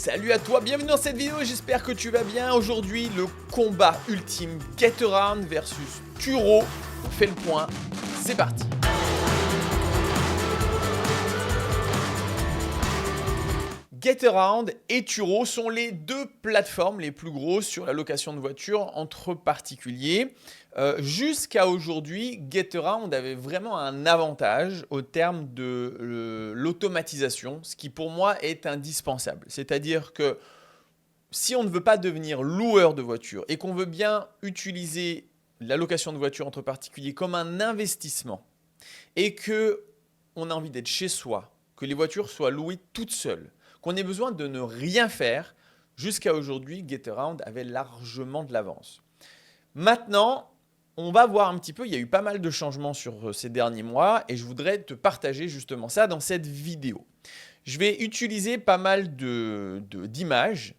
Salut à toi, bienvenue dans cette vidéo, j'espère que tu vas bien. Aujourd'hui, le combat ultime Getaround versus Turo. On fait le point, c'est parti. Getaround et Turo sont les deux plateformes les plus grosses sur la location de voitures entre particuliers. Jusqu'à aujourd'hui, Getaround avait vraiment un avantage au terme de l'automatisation, ce qui pour moi est indispensable. C'est-à-dire que si on ne veut pas devenir loueur de voitures et qu'on veut bien utiliser la location de voitures entre particuliers comme un investissement et qu'on a envie d'être chez soi, que les voitures soient louées toutes seules, qu'on ait besoin de ne rien faire, jusqu'à aujourd'hui, Getaround avait largement de l'avance. Maintenant, on va voir un petit peu, il y a eu pas mal de changements sur ces derniers mois et je voudrais te partager justement ça dans cette vidéo. Je vais utiliser pas mal d'images,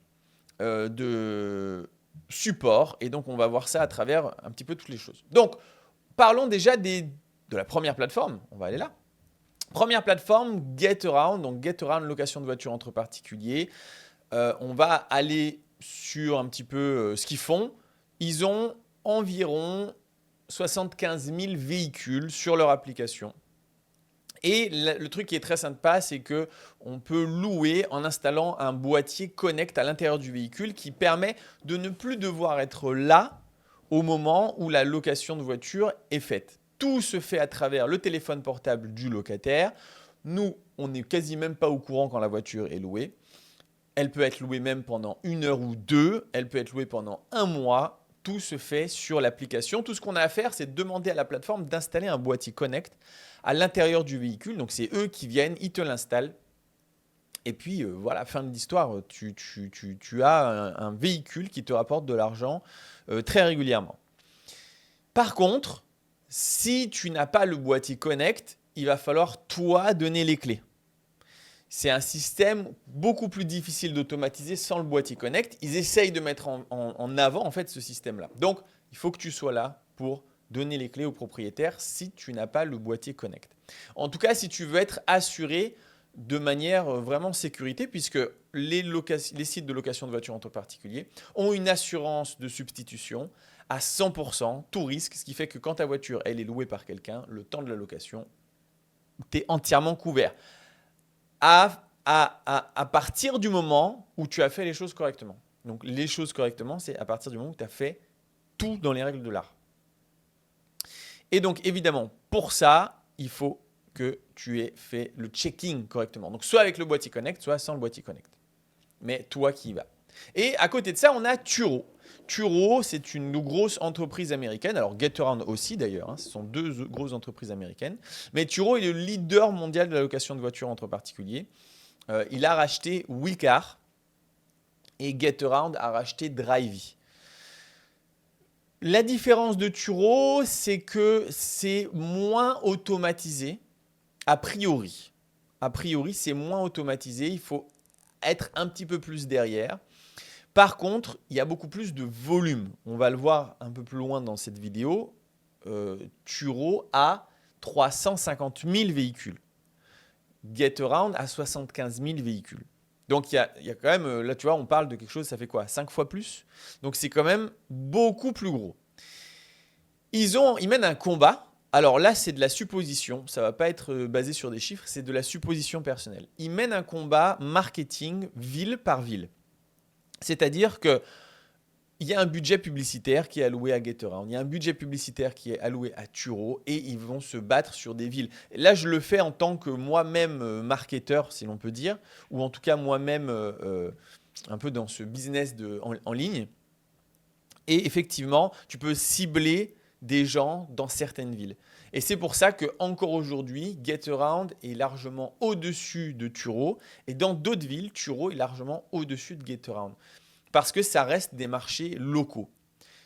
de supports et donc on va voir ça à travers un petit peu toutes les choses. Donc, parlons déjà de la première plateforme, on va aller là. Première plateforme, Getaround, donc Getaround location de voitures entre particuliers. On va aller sur un petit peu ce qu'ils font. Ils ont environ 75 000 véhicules sur leur application. Et le truc qui est très sympa, c'est qu'on peut louer en installant un boîtier Connect à l'intérieur du véhicule qui permet de ne plus devoir être là au moment où la location de voiture est faite. Tout se fait à travers le téléphone portable du locataire. Nous, on n'est quasi même pas au courant quand la voiture est louée. Elle peut être louée même pendant 1 heure ou 2. Elle peut être louée pendant 1 mois. Tout se fait sur l'application. Tout ce qu'on a à faire, c'est demander à la plateforme d'installer un boîtier Connect à l'intérieur du véhicule. Donc, c'est eux qui viennent, ils te l'installent. Et puis, voilà, fin de l'histoire. Tu as un véhicule qui te rapporte de l'argent très régulièrement. Par contre, si tu n'as pas le boîtier Connect, il va falloir toi donner les clés. C'est un système beaucoup plus difficile d'automatiser sans le boîtier Connect. Ils essayent de mettre en avant en fait ce système-là. Donc, il faut que tu sois là pour donner les clés au propriétaire si tu n'as pas le boîtier Connect. En tout cas, si tu veux être assuré de manière vraiment sécurité, puisque les sites de location de voitures entre particuliers ont une assurance de substitution à 100%, tout risque, ce qui fait que quand ta voiture elle est louée par quelqu'un, le temps de la location, tu es entièrement couvert. À partir du moment où tu as fait les choses correctement. Donc les choses correctement, c'est à partir du moment où tu as fait tout dans les règles de l'art. Et donc évidemment, pour ça, il faut que tu aies fait le checking correctement. Donc soit avec le boîtier Connect, soit sans le boîtier Connect. Mais toi qui y vas. Et à côté de ça, on a Turo. Turo, c'est une grosse entreprise américaine. Alors Getaround aussi d'ailleurs, ce sont deux grosses entreprises américaines. Mais Turo est le leader mondial de la location de voitures entre particuliers. Il a racheté Wecar et Getaround a racheté Drivey. La différence de Turo, c'est que c'est moins automatisé, a priori. A priori, c'est moins automatisé, il faut être un petit peu plus derrière. Par contre, il y a beaucoup plus de volume. On va le voir un peu plus loin dans cette vidéo. Turo a 350 000 véhicules. Getaround a 75 000 véhicules. Donc, il y a quand même, là, tu vois, on parle de quelque chose, ça fait quoi? 5 fois plus? Donc, c'est quand même beaucoup plus gros. Ils mènent un combat. Alors là, c'est de la supposition. Ça ne va pas être basé sur des chiffres, c'est de la supposition personnelle. Ils mènent un combat marketing ville par ville. C'est-à-dire qu'il y a un budget publicitaire qui est alloué à Getaround, il y a un budget publicitaire qui est alloué à Turo et ils vont se battre sur des villes. Et là, je le fais en tant que moi-même marketeur, si l'on peut dire, ou en tout cas moi-même un peu dans ce business en ligne. Et effectivement, tu peux cibler des gens dans certaines villes. Et c'est pour ça qu'encore aujourd'hui, Getaround est largement au-dessus de Turo. Et dans d'autres villes, Turo est largement au-dessus de Getaround. Parce que ça reste des marchés locaux.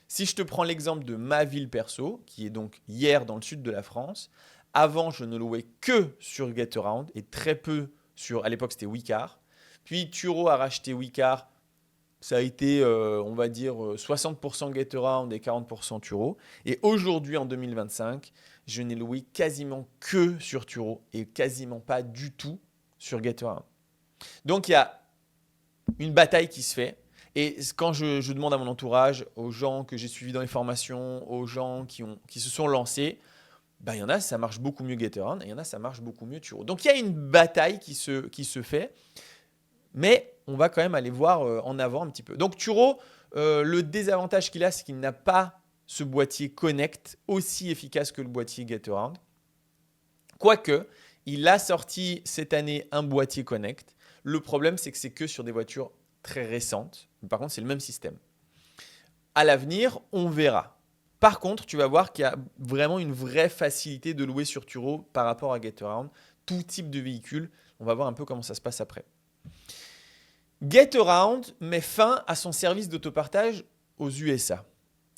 Si je te prends l'exemple de ma ville perso, qui est donc hier dans le sud de la France, avant je ne louais que sur Getaround et très peu à l'époque c'était Wecar. Puis Turo a racheté Wecar. Ça a été, on va dire, 60% Getaround et 40% Turo. Et aujourd'hui, en 2025, je n'ai loué quasiment que sur Turo et quasiment pas du tout sur Getaround. Donc, il y a une bataille qui se fait. Et quand je demande à mon entourage, aux gens que j'ai suivis dans les formations, aux gens qui se sont lancés, ben, il y en a, ça marche beaucoup mieux GetAround et il y en a, ça marche beaucoup mieux Turo. Donc il y a une bataille qui se fait, mais on va quand même aller voir en avant un petit peu. Donc Turo, le désavantage qu'il a, c'est qu'il n'a pas ce boîtier Connect aussi efficace que le boîtier GetAround. Quoique, il a sorti cette année un boîtier Connect. Le problème, c'est que c'est que sur des voitures très récentes. Mais par contre, c'est le même système. À l'avenir, on verra. Par contre, tu vas voir qu'il y a vraiment une vraie facilité de louer sur Turo par rapport à GetAround. Tout type de véhicule. On va voir un peu comment ça se passe après. GetAround met fin à son service d'autopartage aux USA.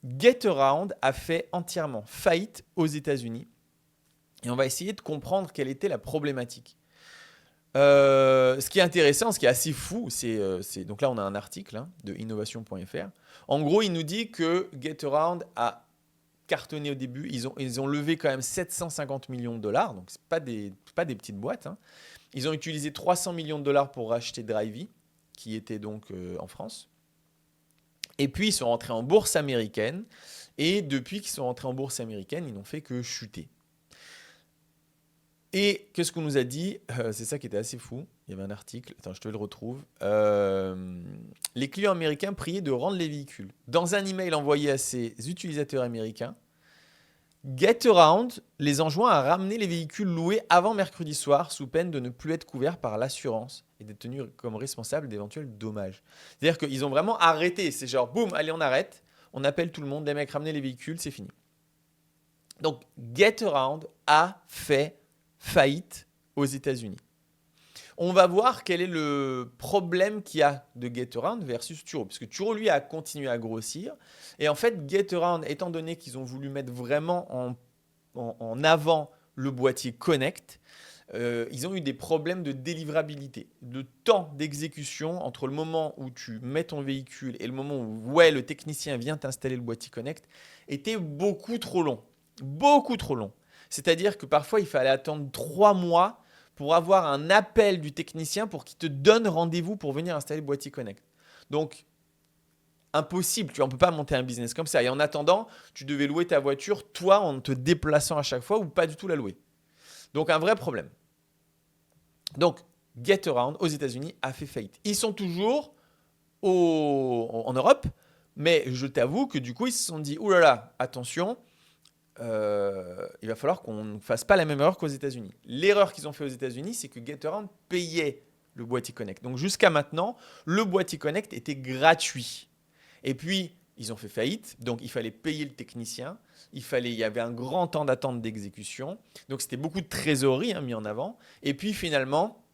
GetAround a fait entièrement faillite aux États-Unis. Et on va essayer de comprendre quelle était la problématique. Ce qui est intéressant, ce qui est assez fou, donc là on a un article de innovation.fr. En gros, il nous dit que GetAround a cartonné au début. Ils ont levé quand même 750 millions de dollars, donc ce pas des petites boîtes. Ils ont utilisé 300 millions de dollars pour racheter Drivey, qui était donc en France. Et puis ils sont rentrés en bourse américaine. Et depuis qu'ils sont rentrés en bourse américaine, ils n'ont fait que chuter. Et qu'est-ce qu'on nous a dit? C'est ça qui était assez fou. Il y avait un article. Attends, je te le retrouve. Les clients américains priaient de rendre les véhicules. Dans un email envoyé à ses utilisateurs américains, GetAround les enjoint à ramener les véhicules loués avant mercredi soir sous peine de ne plus être couverts par l'assurance et d'être tenus comme responsables d'éventuels dommages. C'est-à-dire qu'ils ont vraiment arrêté. C'est genre, boum, allez, on arrête. On appelle tout le monde. Les mecs, ramenez les véhicules, c'est fini. Donc, GetAround a fait faillite aux États-Unis. On va voir quel est le problème qu'il y a de GetAround versus Turo. Parce que Turo, lui, a continué à grossir. Et en fait, GetAround, étant donné qu'ils ont voulu mettre vraiment en avant le boîtier Connect, ils ont eu des problèmes de délivrabilité. Le temps d'exécution entre le moment où tu mets ton véhicule et le moment où le technicien vient t'installer le boîtier Connect était beaucoup trop long. Beaucoup trop long. C'est-à-dire que parfois, il fallait attendre 3 mois pour avoir un appel du technicien pour qu'il te donne rendez-vous pour venir installer le boîtier Connect. Donc, impossible. On ne peut pas monter un business comme ça. Et en attendant, tu devais louer ta voiture, toi, en te déplaçant à chaque fois ou pas du tout la louer. Donc, un vrai problème. Donc, GetAround aux États-Unis a fait faillite. Ils sont toujours en Europe, mais je t'avoue que du coup, ils se sont dit, oulala, attention, il va falloir qu'on ne fasse pas la même erreur qu'aux États-Unis. L'erreur qu'ils ont fait aux États-Unis, c'est que GetAround payait le boîtier Connect. Donc jusqu'à maintenant, le boîtier Connect était gratuit. Et puis, ils ont fait faillite, donc il fallait payer le technicien. Il y avait un grand temps d'attente d'exécution. Donc c'était beaucoup de trésorerie mis en avant. Et puis finalement,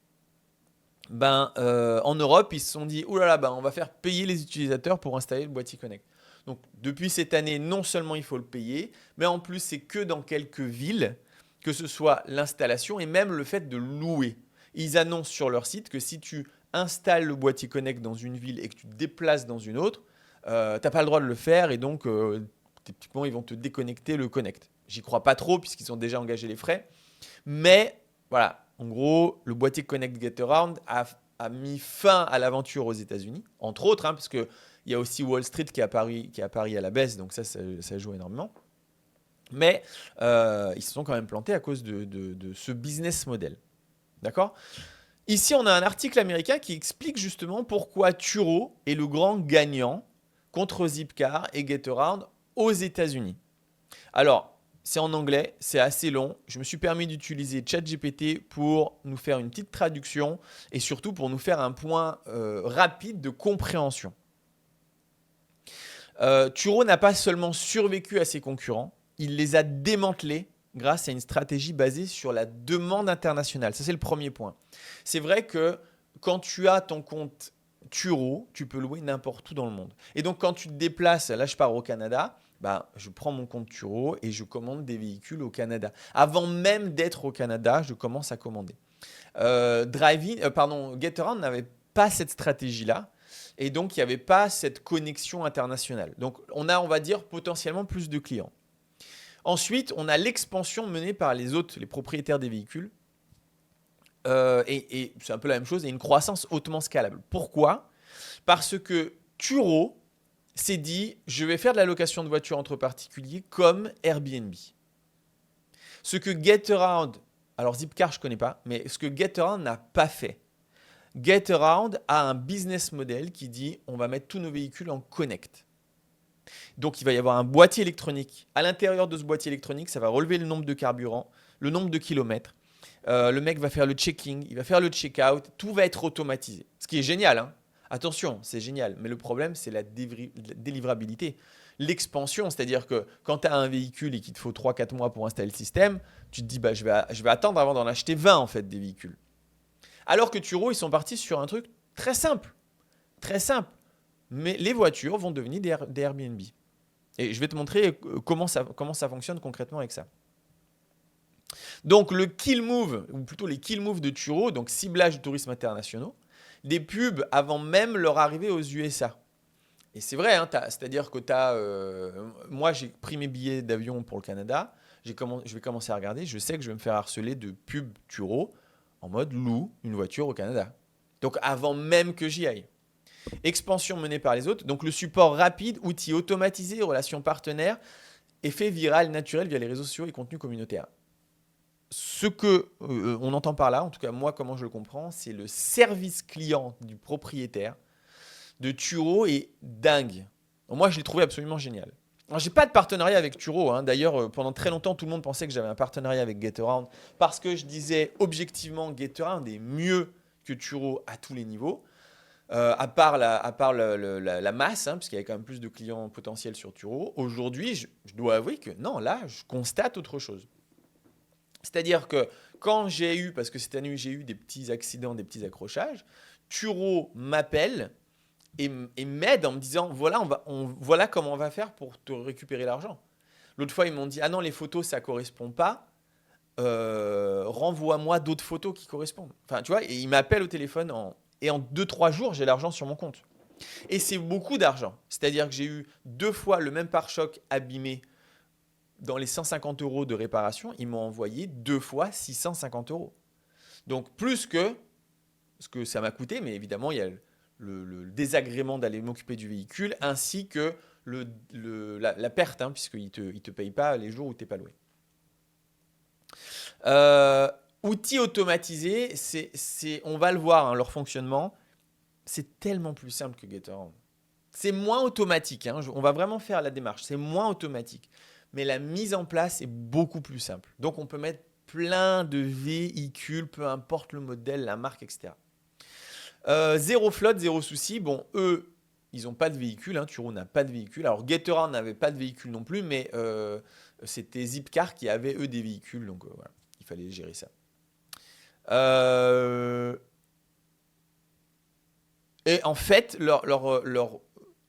en Europe, ils se sont dit, oulala, on va faire payer les utilisateurs pour installer le boîtier Connect. Donc, depuis cette année, non seulement il faut le payer, mais en plus, c'est que dans quelques villes, que ce soit l'installation et même le fait de louer. Ils annoncent sur leur site que si tu installes le boîtier Connect dans une ville et que tu te déplaces dans une autre, tu n'as pas le droit de le faire et donc, typiquement, ils vont te déconnecter le Connect. J'y crois pas trop puisqu'ils ont déjà engagé les frais. Mais voilà, en gros, le boîtier Connect GetAround a mis fin à l'aventure aux États-Unis, entre autres, parce que il y a aussi Wall Street qui a pari à la baisse, donc ça joue énormément. Mais ils se sont quand même plantés à cause de ce business model. D'accord ? Ici, on a un article américain qui explique justement pourquoi Turo est le grand gagnant contre Zipcar et GetAround aux États-Unis. Alors, c'est en anglais, c'est assez long. Je me suis permis d'utiliser ChatGPT pour nous faire une petite traduction et surtout pour nous faire un point rapide de compréhension. Turo n'a pas seulement survécu à ses concurrents, il les a démantelés grâce à une stratégie basée sur la demande internationale. Ça, c'est le premier point. C'est vrai que quand tu as ton compte Turo, tu peux louer n'importe où dans le monde. Et donc, quand tu te déplaces, là, je pars au Canada, je prends mon compte Turo et je commande des véhicules au Canada. Avant même d'être au Canada, je commence à commander. GetAround n'avait pas cette stratégie-là. Et donc, il n'y avait pas cette connexion internationale. Donc, on a, on va dire, potentiellement plus de clients. Ensuite, on a l'expansion menée par les propriétaires des véhicules. Et c'est un peu la même chose, et une croissance hautement scalable. Pourquoi ? Parce que Turo s'est dit, je vais faire de la location de voitures entre particuliers comme Airbnb. Ce que Getaround, alors Zipcar je ne connais pas, mais ce que Getaround n'a pas fait. Getaround a un business model qui dit, on va mettre tous nos véhicules en connect. Donc il va y avoir un boîtier électronique. À l'intérieur de ce boîtier électronique, ça va relever le nombre de carburant, le nombre de kilomètres. Le mec va faire le checking, il va faire le check-out, tout va être automatisé. Ce qui est génial, hein. Attention, c'est génial, mais le problème, c'est la délivrabilité. L'expansion, c'est-à-dire que quand tu as un véhicule et qu'il te faut 3-4 mois pour installer le système, tu te dis, bah, je vais attendre avant d'en acheter 20 en fait, des véhicules. Alors que Turo, ils sont partis sur un truc très simple. Très simple. Mais les voitures vont devenir des Airbnb. Et je vais te montrer comment ça fonctionne concrètement avec ça. Donc le kill move, ou plutôt les kill moves de Turo, donc ciblage de tourisme internationaux, des pubs avant même leur arrivée aux USA. Et c'est vrai, hein, c'est-à-dire que moi j'ai pris mes billets d'avion pour le Canada, je vais commencer à regarder, je sais que je vais me faire harceler de pubs Turo en mode loue une voiture au Canada. Donc avant même que j'y aille. Expansion menée par les autres, donc le support rapide, outils automatisés, relations partenaires, effet viral naturel via les réseaux sociaux et contenus communautaires. Ce que on entend par là, en tout cas moi comment je le comprends, c'est le service client du propriétaire de Turo est dingue. Donc, moi je l'ai trouvé absolument génial. Alors j'ai pas de partenariat avec Turo, hein. D'ailleurs pendant très longtemps tout le monde pensait que j'avais un partenariat avec Getaround parce que je disais objectivement Getaround est mieux que Turo à tous les niveaux. À part la masse, hein, parce qu'il y avait quand même plus de clients potentiels sur Turo. Aujourd'hui, je dois avouer que non, là, je constate autre chose. C'est-à-dire que quand parce que cette année j'ai eu des petits accidents, des petits accrochages, Turo m'appelle et m'aide en me disant voilà comment on va faire pour te récupérer l'argent. L'autre fois, ils m'ont dit ah non, les photos, ça ne correspond pas. Renvoie-moi d'autres photos qui correspondent. Enfin, tu vois, et ils m'appellent au téléphone et en 2-3 jours, j'ai l'argent sur mon compte. Et c'est beaucoup d'argent. C'est-à-dire que j'ai eu 2 fois le même pare-choc abîmé dans les 150 € de réparation. Ils m'ont envoyé 2 fois 650 €. Donc plus que ce que ça m'a coûté, mais évidemment, il y a le désagrément d'aller m'occuper du véhicule ainsi que la perte, hein, puisqu'ils ne te payent pas les jours où tu n'es pas loué. Outils automatisés, on va le voir, hein, leur fonctionnement, c'est tellement plus simple que Getaround. C'est moins automatique, hein, on va vraiment faire la démarche, c'est moins automatique. Mais la mise en place est beaucoup plus simple. Donc on peut mettre plein de véhicules, peu importe le modèle, la marque, etc. Zéro flotte, zéro souci. Bon, eux, ils n'ont pas de véhicule, hein, Turo n'a pas de véhicule. Alors Getaround n'avait pas de véhicule non plus, mais c'était Zipcar qui avait eux des véhicules, donc voilà, il fallait gérer ça. Et en fait,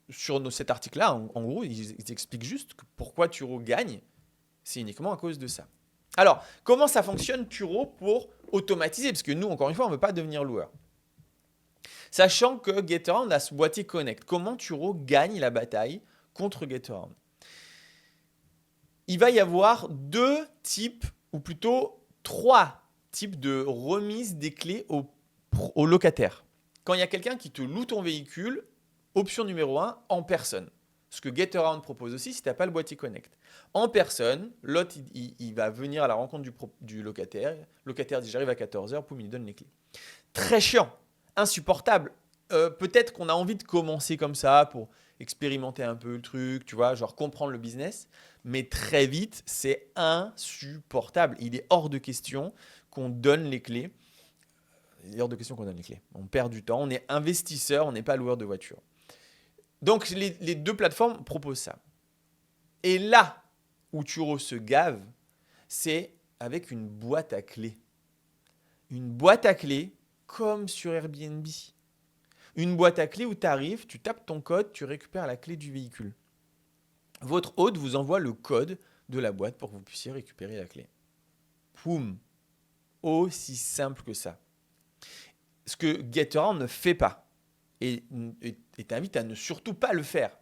sur cet article-là, en gros, ils expliquent juste que pourquoi Turo gagne, c'est uniquement à cause de ça. Alors, comment ça fonctionne Turo pour automatiser? Parce que nous, encore une fois, on ne veut pas devenir loueur. Sachant que Getaround a ce boîtier Connect. Comment Turo gagne la bataille contre Getaround? Il va y avoir 2 types, ou plutôt 3 types de remise des clés aux locataires. Quand il y a quelqu'un qui te loue ton véhicule, option numéro 1, en personne. Ce que Getaround propose aussi si tu n'as pas le boîtier Connect. En personne, l'autre, il va venir à la rencontre du locataire. Le locataire dit j'arrive à 14h, poum, il donne les clés. Très chiant, insupportable. Peut-être qu'on a envie de commencer comme ça pour expérimenter un peu le truc, tu vois, genre comprendre le business. Mais très vite, c'est insupportable. Il est hors de question qu'on donne les clés. Il est hors de question qu'on donne les clés. On perd du temps. On est investisseur, on n'est pas loueur de voiture. Donc, les 2 plateformes proposent ça. Et là où Turo se gave, c'est avec une boîte à clés. Une boîte à clés comme sur Airbnb. Une boîte à clés où tu arrives, tu tapes ton code, tu récupères la clé du véhicule. Votre hôte vous envoie le code de la boîte pour que vous puissiez récupérer la clé. Poum. Aussi simple que ça. Ce que Getaround ne fait pas. Et t'invite à ne surtout pas le faire.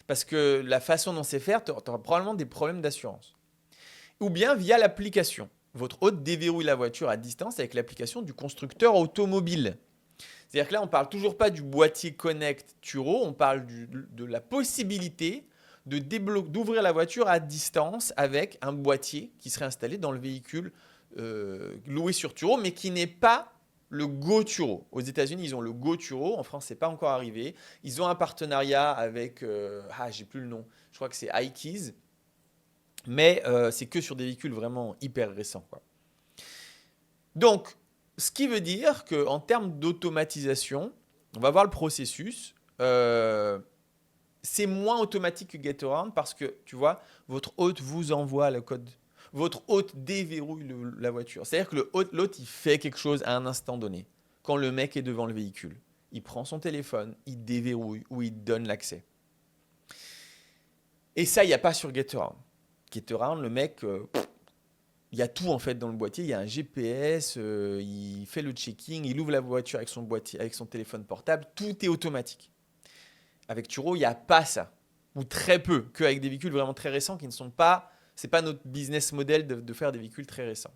Parce que la façon dont c'est fait, tu auras probablement des problèmes d'assurance. Ou bien via l'application. Votre hôte déverrouille la voiture à distance avec l'application du constructeur automobile. C'est-à-dire que là, on ne parle toujours pas du boîtier Connect Turo, on parle de la possibilité d'ouvrir la voiture à distance avec un boîtier qui serait installé dans le véhicule loué sur Turo, mais qui n'est pas le Go Turo. Aux États-Unis, ils ont le Go Turo. En France, c'est pas encore arrivé. Ils ont un partenariat avec, j'ai plus le nom. Je crois que c'est iKeys, mais c'est que sur des véhicules vraiment hyper récents, quoi. Donc, ce qui veut dire qu'en termes d'automatisation, on va voir le processus. C'est moins automatique que GetAround parce que, tu vois, votre hôte vous envoie le code. Votre hôte déverrouille la voiture. C'est-à-dire que l'hôte, il fait quelque chose à un instant donné. Quand le mec est devant le véhicule, il prend son téléphone, il déverrouille ou il donne l'accès. Et ça, il n'y a pas sur GetAround. GetAround, le mec, il y a tout en fait dans le boîtier. Il y a un GPS, il fait le checking, il ouvre la voiture avec son boîtier, avec son téléphone portable. Tout est automatique. Avec Turo, il n'y a pas ça. Ou très peu, qu'avec des véhicules vraiment très récents qui ne sont pas... Ce n'est pas notre business model de faire des véhicules très récents.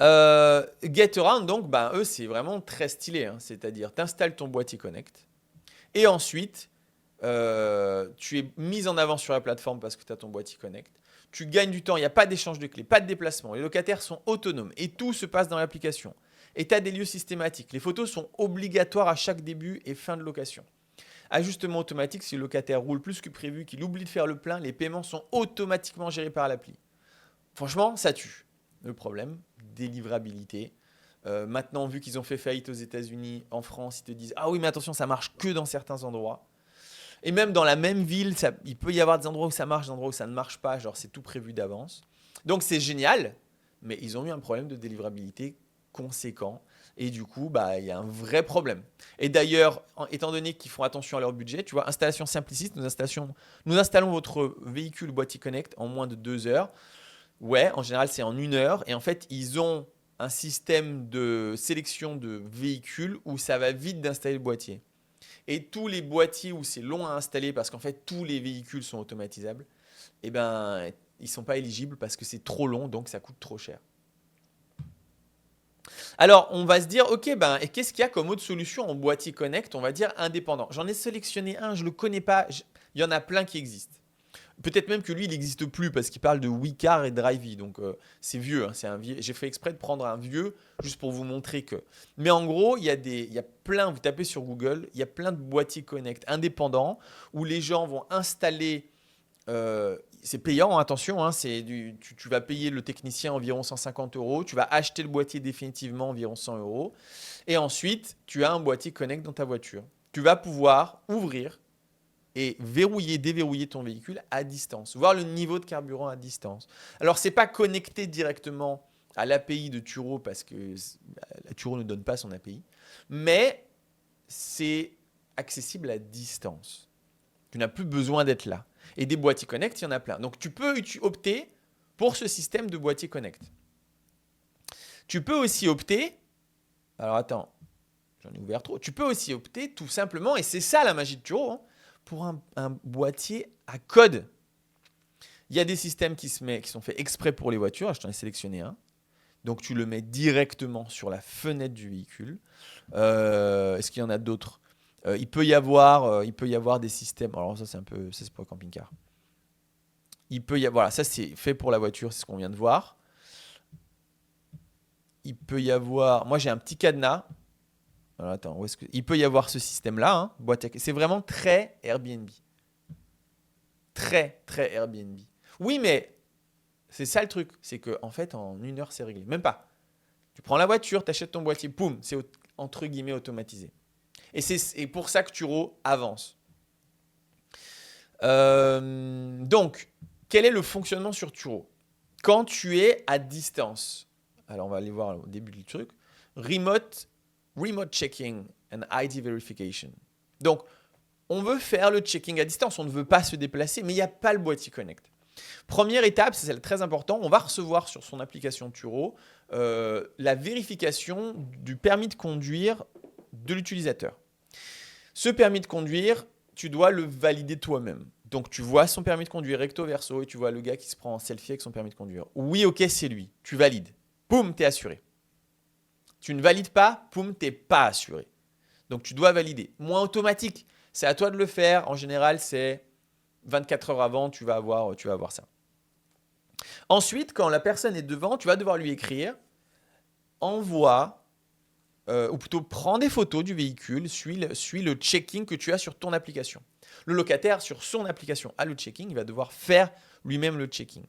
GetAround, donc, eux, c'est vraiment très stylé. Hein. C'est-à-dire, tu installes ton boîtier Connect et ensuite, tu es mis en avant sur la plateforme parce que tu as ton boîtier Connect. Tu gagnes du temps, il n'y a pas d'échange de clés, pas de déplacement. Les locataires sont autonomes et tout se passe dans l'application. État des lieux systématique. Les photos sont obligatoires à chaque début et fin de location. Ajustement automatique, si le locataire roule plus que prévu, qu'il oublie de faire le plein, les paiements sont automatiquement gérés par l'appli. Franchement, ça tue. Le problème, délivrabilité. Maintenant, vu qu'ils ont fait faillite aux États-Unis, en France, ils te disent « Ah oui, mais attention, ça marche que dans certains endroits. » Et même dans la même ville, il peut y avoir des endroits où ça marche, des endroits où ça ne marche pas. Genre, c'est tout prévu d'avance. Donc, c'est génial, mais ils ont eu un problème de délivrabilité conséquent. Et du coup, il y a un vrai problème. Et d'ailleurs, étant donné qu'ils font attention à leur budget, tu vois, installation simpliciste, nous installons votre véhicule boîtier Connect en moins de 2 heures. Ouais, en général, c'est en 1 heure. Et en fait, ils ont un système de sélection de véhicules où ça va vite d'installer le boîtier. Et tous les boîtiers où c'est long à installer parce qu'en fait, tous les véhicules sont automatisables, ils ne sont pas éligibles parce que c'est trop long, donc ça coûte trop cher. Alors, on va se dire, ok, et qu'est-ce qu'il y a comme autre solution en boîtier Connect, on va dire indépendant. j'en ai sélectionné un, je ne le connais pas, il y en a plein qui existent. Peut-être même que lui, il n'existe plus parce qu'il parle de WeCar et Drivey. Donc, c'est vieux. Hein, c'est un vieux. J'ai fait exprès de prendre un vieux juste pour vous montrer que. Mais en gros, il y a plein, vous tapez sur Google, il y a plein de boîtiers Connect indépendants où les gens vont installer. C'est payant, attention. Hein, tu vas payer le technicien environ 150 €. Tu vas acheter le boîtier définitivement environ 100 €. Et ensuite, tu as un boîtier Connect dans ta voiture. Tu vas pouvoir ouvrir et verrouiller, déverrouiller ton véhicule à distance, voir le niveau de carburant à distance. Alors, ce n'est pas connecté directement à l'API de Turo parce que la Turo ne donne pas son API, mais c'est accessible à distance. Tu n'as plus besoin d'être là. Et des boîtiers Connect, il y en a plein. Donc, tu peux opter pour ce système de boîtier Connect. Tu peux aussi opter, alors attends, j'en ai ouvert trop, tu peux aussi opter tout simplement, et c'est ça la magie de Turo, hein, pour un boîtier à code. Il y a des systèmes qui sont faits exprès pour les voitures. Je t'en ai sélectionné un. Donc, tu le mets directement sur la fenêtre du véhicule. Est-ce qu'il y en a d'autres ? Il peut y avoir des systèmes. Alors, ça, c'est pour le camping-car. Voilà, ça, c'est fait pour la voiture. C'est ce qu'on vient de voir. Il peut y avoir... Moi, j'ai un petit cadenas. Alors, attends, il peut y avoir ce système-là, hein, c'est vraiment très Airbnb. Très, très Airbnb. Oui, mais c'est ça le truc. C'est qu'en fait, en 1 heure, c'est réglé. Même pas. Tu prends la voiture, tu achètes ton boîtier, poum, c'est entre guillemets automatisé. Et c'est pour ça que Turo avance. Donc, quel est le fonctionnement sur Turo ? Quand tu es à distance, alors on va aller voir au début du truc, remote checking and ID verification. Donc, on veut faire le checking à distance, on ne veut pas se déplacer, mais il n'y a pas le boîtier Connect. Première étape, c'est très important, on va recevoir sur son application Turo la vérification du permis de conduire de l'utilisateur. Ce permis de conduire, tu dois le valider toi-même. Donc, tu vois son permis de conduire recto verso et tu vois le gars qui se prend en selfie avec son permis de conduire. Oui, ok, c'est lui. Tu valides. Boum, t'es assuré. Tu ne valides pas, poum, tu n'es pas assuré. Donc, tu dois valider. Moins automatique, c'est à toi de le faire. En général, c'est 24 heures avant, tu vas avoir ça. Ensuite, quand la personne est devant, tu vas devoir lui écrire « Envoie » ou plutôt prends des photos du véhicule, suis le checking que tu as sur ton application. Le locataire, sur son application, a le checking, il va devoir faire lui-même le checking.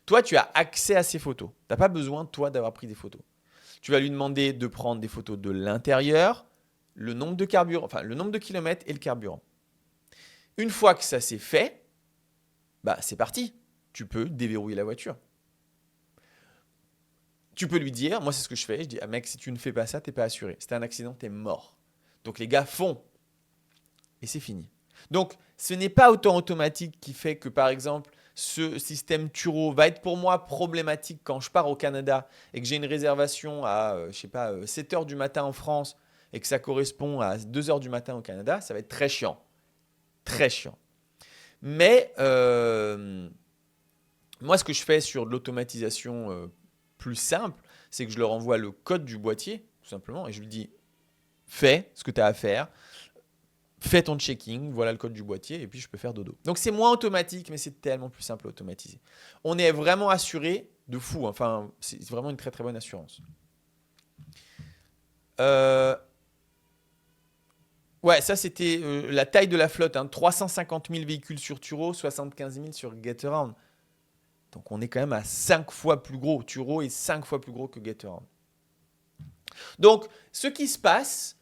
Toi, tu as accès à ces photos. Tu n'as pas besoin, toi, d'avoir pris des photos. Tu vas lui demander de prendre des photos de l'intérieur, le nombre de carburant, enfin le nombre de kilomètres et le carburant. Une fois que ça c'est fait, bah c'est parti. Tu peux déverrouiller la voiture. Tu peux lui dire, moi c'est ce que je fais, je dis ah mec, si tu ne fais pas ça, t'es pas assuré. C'est un accident, t'es mort. Donc les gars font et c'est fini. Donc ce n'est pas autant automatique qui fait que par exemple ce système Turo va être pour moi problématique quand je pars au Canada et que j'ai une réservation à 7 heures du matin en France et que ça correspond à 2 heures du matin au Canada, ça va être très chiant. Très chiant. Mais moi, ce que je fais sur de l'automatisation plus simple, c'est que je leur envoie le code du boîtier, tout simplement, et je lui dis fais ce que tu as à faire, fais ton checking, voilà le code du boîtier, et puis je peux faire dodo. Donc c'est moins automatique, mais c'est tellement plus simple à automatiser. On est vraiment assuré de fou, enfin, c'est vraiment une très très bonne assurance. Ouais, ça c'était la taille de la flotte, 350 000 véhicules sur Turo, 75 000 sur Getaround. Donc on est quand même à 5 fois plus gros. Turo est 5 fois plus gros que Getaround. Donc ce qui se passe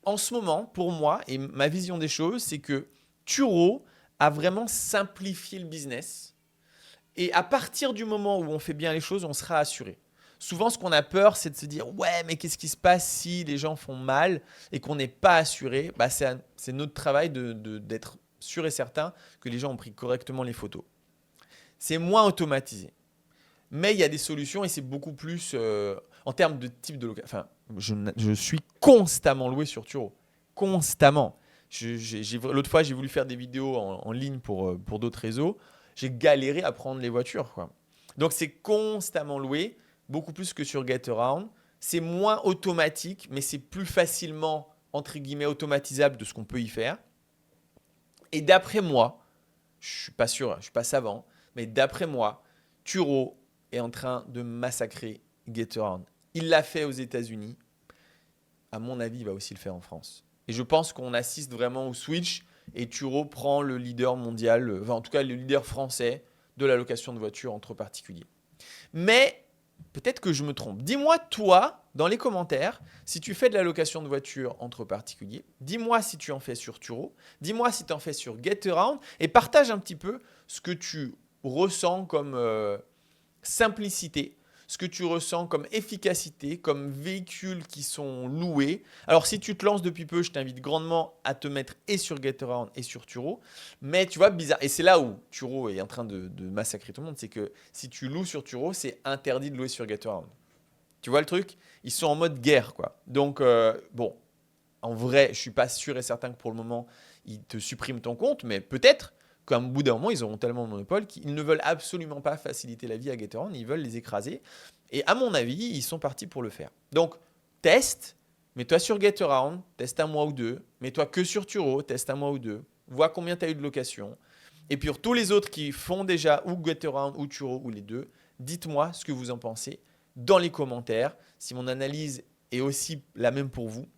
en ce moment, pour moi, et ma vision des choses, c'est que Turo a vraiment simplifié le business. Et à partir du moment où on fait bien les choses, on sera assuré. Souvent, ce qu'on a peur, c'est de se dire « Ouais, mais qu'est-ce qui se passe si les gens font mal et qu'on n'est pas assuré ?» C'est notre travail d'être sûr et certain que les gens ont pris correctement les photos. C'est moins automatisé. Mais il y a des solutions et c'est beaucoup plus en termes de type de location. Enfin, je suis constamment loué sur Turo. Constamment. L'autre fois, j'ai voulu faire des vidéos en ligne pour d'autres réseaux. J'ai galéré à prendre les voitures, quoi. Donc, c'est constamment loué, beaucoup plus que sur Getaround. C'est moins automatique, mais c'est plus facilement, entre guillemets, automatisable de ce qu'on peut y faire. Et d'après moi, je ne suis pas sûr, je ne suis pas savant, mais d'après moi, Turo est en train de massacrer Getaround. Il l'a fait aux États-Unis. À mon avis, il va aussi le faire en France. Et je pense qu'on assiste vraiment au switch et Turo prend le leader mondial, enfin en tout cas le leader français de la location de voitures entre particuliers. Mais peut-être que je me trompe. Dis-moi toi, dans les commentaires, si tu fais de la location de voitures entre particuliers. Dis-moi si tu en fais sur Turo. Dis-moi si tu en fais sur Getaround. Et partage un petit peu ce que tu ressens comme simplicité, ce que tu ressens comme efficacité, comme véhicules qui sont loués. Alors, si tu te lances depuis peu, je t'invite grandement à te mettre et sur Getaround et sur Turo. Mais tu vois, bizarre. Et c'est là où Turo est en train de massacrer tout le monde. C'est que si tu loues sur Turo, c'est interdit de louer sur Getaround. Tu vois le truc? Ils sont en mode guerre, quoi. Donc, bon, en vrai, je ne suis pas sûr et certain que pour le moment, ils te suppriment ton compte. Mais peut-être qu'à un bout d'un moment, ils auront tellement de monopole qu'ils ne veulent absolument pas faciliter la vie à Getaround, ils veulent les écraser. Et à mon avis, ils sont partis pour le faire. Donc, teste, mets-toi sur Getaround, teste un mois ou deux, mets-toi que sur Turo, teste un mois ou deux, vois combien tu as eu de location. Et puis, pour tous les autres qui font déjà ou Getaround ou Turo ou les deux, dites-moi ce que vous en pensez dans les commentaires, si mon analyse est aussi la même pour vous.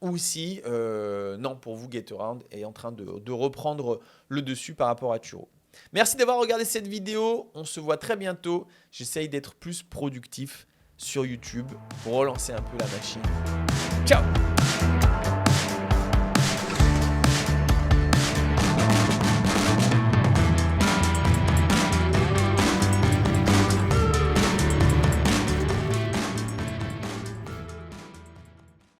Ou si, non, pour vous, Getaround est en train de reprendre le dessus par rapport à Turo. Merci d'avoir regardé cette vidéo. On se voit très bientôt. J'essaye d'être plus productif sur YouTube pour relancer un peu la machine. Ciao!